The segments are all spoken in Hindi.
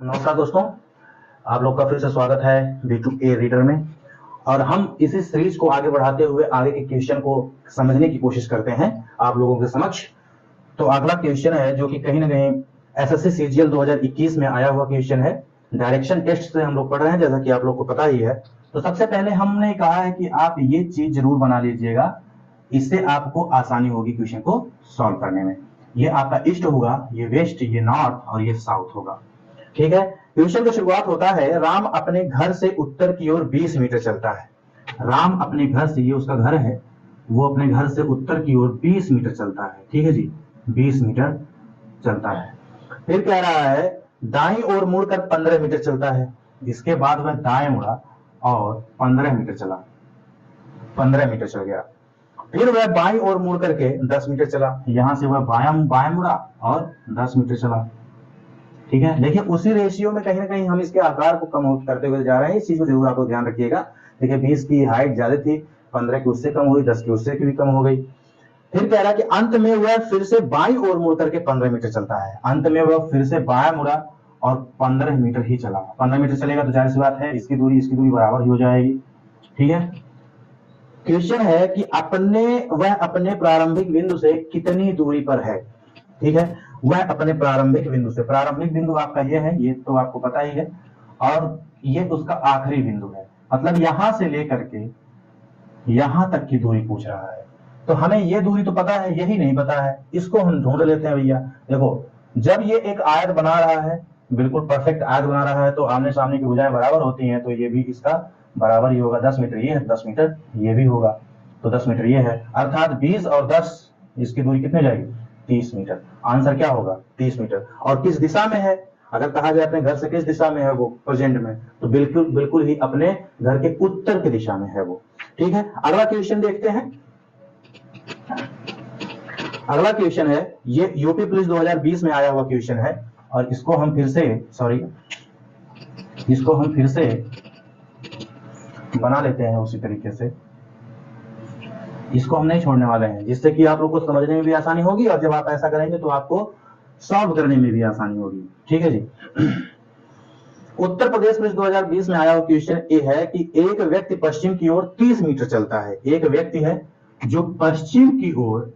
नमस्कार दोस्तों, आप लोग का फिर से स्वागत है B2A रीडर में। और हम इसी सीरीज को आगे बढ़ाते हुए आगे के क्वेश्चन को समझने की कोशिश करते हैं आप लोगों के समक्ष। तो अगला क्वेश्चन है जो कि कहीं ना कहीं एसएससी सीजीएल 2021 में आया हुआ क्वेश्चन है। डायरेक्शन टेस्ट से हम लोग पढ़ रहे हैं, जैसा कि आप लोग को पता ही है। तो सबसे पहले हमने कहा है कि आप ये चीज जरूर बना लीजिएगा, इससे आपको आसानी होगी क्वेश्चन को सॉल्व करने में। ये आपका ईस्ट होगा, ये वेस्ट, ये नॉर्थ और ये साउथ होगा। ठीक है। क्वेश्चन की शुरुआत होता है, राम अपने घर से उत्तर की ओर 20 मीटर चलता है। राम अपने घर से, ये उसका घर है, वो अपने घर से उत्तर की ओर 20 मीटर चलता है। ठीक है जी, 20 मीटर चलता है। फिर कह रहा है दाईं ओर मुड़कर 15 मीटर चलता है। इसके बाद वह दाएं मुड़ा और 15 मीटर चला, 15 मीटर चल गया। फिर वह बाईं ओर मुड़ करके 10 मीटर चला। यहां से वह बाएं मुड़ा और 10 मीटर चला। ठीक है, देखिए उसी रेशियो में कहीं ना कहीं हम इसके आकार को कम करते हुए जा रहे हैं। इस चीज को जरूर आप लोग ध्यान रखिएगा। देखिए 20 की हाइट ज्यादा थी, 15 की उससे कम हुई, 10 की उससे भी कम हो गई। फिर कह रहा है कि अंत में वह फिर से बाईं ओर मुड़ करके 15 मीटर चलता है। अंत में वह फिर से बायां मुड़ा और 15 मीटर ही चला। 15 मीटर चलेगा तो जाहिर सी बात है इसकी दूरी बराबर ही हो जाएगी। ठीक है। क्वेश्चन है कि वह अपने प्रारंभिक बिंदु से कितनी दूरी पर है। ठीक है, वह अपने प्रारंभिक बिंदु से, प्रारंभिक बिंदु आपका ये है, ये तो आपको पता ही है, और ये उसका आखिरी बिंदु है। मतलब यहां से लेकर के यहां तक की दूरी पूछ रहा है। तो हमें ये दूरी तो पता है, यही नहीं पता है, इसको हम ढूंढ लेते हैं भैया। देखो जब ये एक आयत बना रहा है, बिल्कुल परफेक्ट आयत बना रहा है, तो आमने सामने की भुजाएं बराबर होती हैं, तो ये भी इसका बराबर ही होगा। 10 मीटर ये है, 10 मीटर ये भी होगा, तो 10 मीटर ये है। अर्थात 20 और 10 इसकी दूरी कितनी जाएगी, 30 मीटर। आंसर क्या होगा, 30 मीटर। और किस दिशा में है, अगर कहा जाए अपने घर से किस दिशा में है वो प्रेजेंट में, तो बिल्कुल ही अपने घर के उत्तर की दिशा में है वो। ठीक है, अगला क्वेश्चन देखते हैं। अगला क्वेश्चन है, ये यूपी पुलिस 2020 में आया हुआ क्वेश्चन है, और इसको हम फिर से बना लेते हैं उसी तरीके से। इसको हम नहीं छोड़ने वाले हैं, जिससे कि आप लोग को समझने में भी आसानी होगी, और जब आप ऐसा करेंगे तो आपको सॉल्व करने में भी आसानी होगी। ठीक है जी। उत्तर प्रदेश पुलिस 2020 में आया हुआ क्वेश्चन ये है कि एक व्यक्ति पश्चिम की ओर 30 मीटर चलता है। एक व्यक्ति है जो पश्चिम की ओर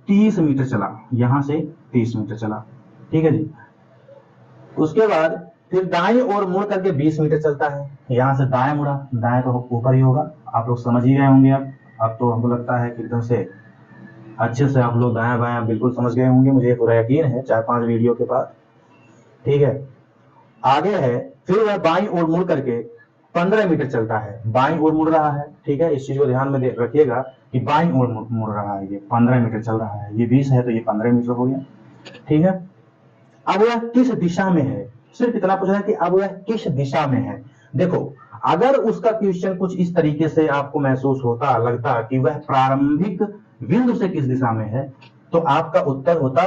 30 मीटर चला, यहां से 30 मीटर चला। ठीक है जी। उसके बाद फिर दाएं ओर मुड़ करके 20 मीटर चलता है। यहां से दाएं मुड़ा, दाएं तो ऊपर ही होगा, आप लोग समझ ही गए होंगे। अब तो हमको लगता है कि एकदम से अच्छे से आप लोग दायां बायां बिल्कुल समझ गए होंगे, मुझे पूरा यकीन है 4-5 वीडियो के बाद। ठीक है, आगे है, फिर वह बाईं ओर मुड़ करके 15 मीटर चलता है। बाईं ओर मुड़ रहा है। ठीक है, इस चीज को ध्यान में रखिएगा कि बाईं ओर मुड़ रहा है, ये 15 मीटर चल रहा है। ये 20 है तो ये 15 मीटर हो गया। ठीक है, अब वह किस दिशा में है, सिर्फ इतना पूछ रहा है कि अब वह किस दिशा में है। देखो अगर उसका क्वेश्चन कुछ इस तरीके से आपको महसूस होता, लगता कि वह प्रारंभिक बिंदु से किस दिशा में है, तो आपका उत्तर होता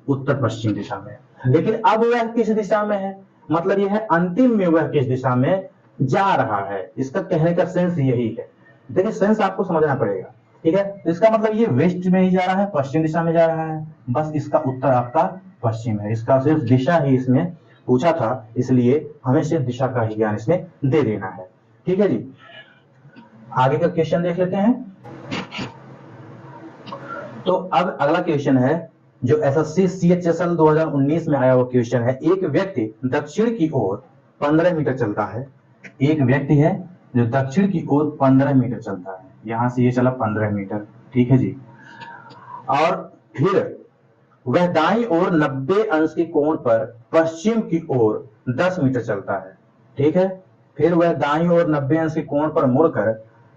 उत्तर पश्चिम दिशा में। लेकिन अब वह किस दिशा में है, मतलब यह है अंतिम में वह किस दिशा में जा रहा है। इसका कहने का सेंस यही है। देखिए सेंस आपको समझना पड़ेगा। ठीक है, तो इसका मतलब ये वेस्ट में ही जा रहा है, पश्चिम दिशा में जा रहा है। बस इसका उत्तर आपका पश्चिम है। इसका सिर्फ दिशा ही इसमें पूछा था, इसलिए हमें सिर्फ दिशा का ही ज्ञान इसमें दे देना है। ठीक है जी, आगे का क्वेश्चन देख लेते हैं। तो अब अगला क्वेश्चन है जो एसएससी सीएचएसएल 2019 में आया हुआ क्वेश्चन है। एक व्यक्ति दक्षिण की ओर 15 मीटर चलता है। एक व्यक्ति है जो दक्षिण की ओर 15 मीटर चलता है, यहां से ये चला 15 मीटर। ठीक है जी। और फिर वह दाईं ओर 90 अंश के कोण पर पश्चिम की ओर 10 मीटर चलता है। ठीक है, फिर वह दाईं ओर 90 अंश के कोण पर मुड़कर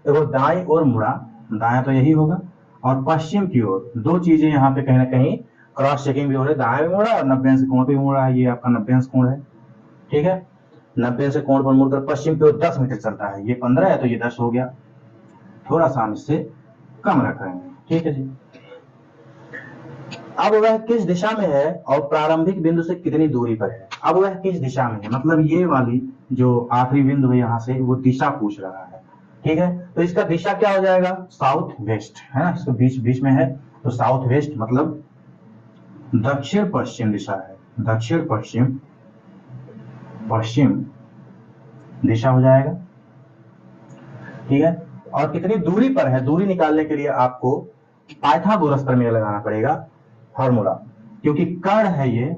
वो दाईं ओर मुड़ा, दाएं तो यही होगा, और पश्चिम की ओर। दो चीजें यहाँ पे कहीं ना कहीं क्रॉस चेकिंग भी हो रही है, दाएं भी मुड़ा और 90 अंश कोण पे भी मुड़ा है। ये आपका 90 अंश कोण है। ठीक है, 90 अंश कोण पर मुड़कर पश्चिम की ओर 10 मीटर चलता है। ये 15 है तो ये 10 हो गया, थोड़ा सा हम इससे कम रख रहे हैं। ठीक है जी। अब वह किस दिशा में है और प्रारंभिक बिंदु से कितनी दूरी पर है। अब वह किस दिशा में है, मतलब ये वाली जो आखिरी बिंदु है यहां से, वो दिशा पूछ रहा है। ठीक है, तो इसका दिशा क्या हो जाएगा, साउथ वेस्ट है ना, इसको बीच में है, तो साउथ वेस्ट मतलब दक्षिण पश्चिम दिशा है। दक्षिण पश्चिम पश्चिम दिशा हो जाएगा। ठीक है, और कितनी दूरी पर है, दूरी निकालने के लिए आपको पाइथागोरस प्रमेय लगाना पड़ेगा फॉर्मूला, क्योंकि कर्ण है ये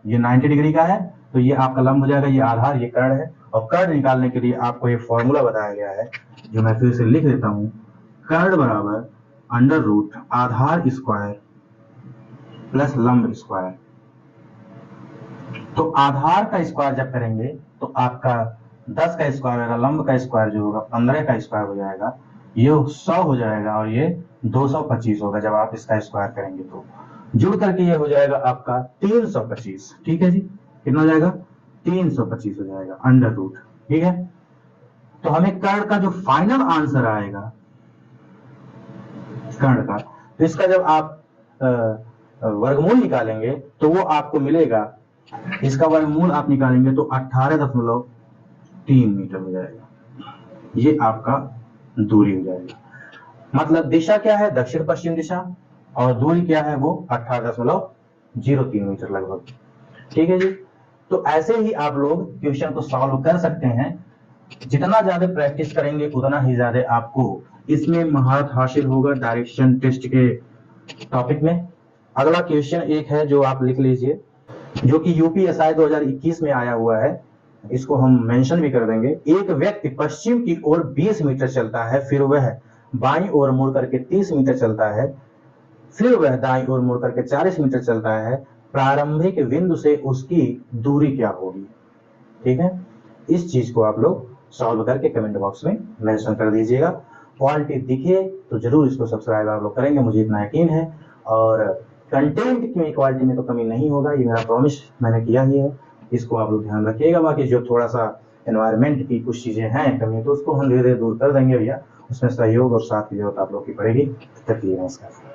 90 डिग्री का है, तो ये आपका लंब हो जाएगा, ये आधार, ये कर्ण है, और कर्ण निकालने के लिए आपको ये फॉर्मूला बताया गया है, जो मैं फिर से लिख देता हूं। कर्ण बराबर अंडर रूट आधार स्क्वायर प्लस लंब स्क्वायर। तो आधार का स्क्वायर जब करेंगे तो आपका 10 का स्क्वायर होगा, लंब का स्क्वायर जो होगा 15 का स्क्वायर हो जाएगा, ये 100 हो जाएगा, और ये 225 होगा जब आप इसका स्क्वायर करेंगे, तो जुड़ करके ये हो जाएगा आपका 325। ठीक है जी, कितना हो जाएगा, 325 हो जाएगा अंडर रूट। ठीक है, तो हमें कर्ण का जो फाइनल आंसर आएगा कर्ण का, तो इसका जब आप वर्गमूल निकालेंगे तो वो आपको मिलेगा, इसका वर्गमूल आप निकालेंगे तो 18.3 मीटर हो जाएगा। ये आपका दूरी हो जाएगा, मतलब दिशा क्या है, दक्षिण पश्चिम दिशा, और दूरी क्या है, वो 18.03 मीटर लगभग। ठीक है जी, तो ऐसे ही आप लोग क्वेश्चन को सॉल्व कर सकते हैं। जितना ज्यादा प्रैक्टिस करेंगे उतना ही ज्यादा आपको इसमें महारत हासिल होगा डायरेक्शन टेस्ट के टॉपिक में। अगला क्वेश्चन एक है जो आप लिख लीजिए, जो कि यूपीएसआई 2021 में आया हुआ है, इसको हम मेंशन भी कर देंगे। एक व्यक्ति पश्चिम की ओर 20 मीटर चलता है, फिर वह बाईं ओर मुड़ करके 30 मीटर चलता है, फिर वह दाईं ओर मुड़ करके 40 मीटर चलता है, प्रारंभिक बिंदु से उसकी दूरी क्या होगी। ठीक है, इस चीज को आप लोग सॉल्व करके कमेंट बॉक्स में मेंशन कर दीजिएगा। क्वालिटी दिखे तो जरूर इसको सब्सक्राइब आप लोग करेंगे, मुझे इतना यकीन है, और कंटेंट की क्वालिटी में तो कमी नहीं होगा, ये मेरा प्रॉमिस मैंने किया ही है, इसको आप लोग ध्यान रखिएगा। बाकी जो थोड़ा सा एनवायरनमेंट की कुछ चीजें हैं कमी, तो उसको हम धीरे धीरे दूर कर देंगे भैया, उसमें सहयोग और साथ की जरूरत आप लोग की पड़ेगी। तक नमस्कार।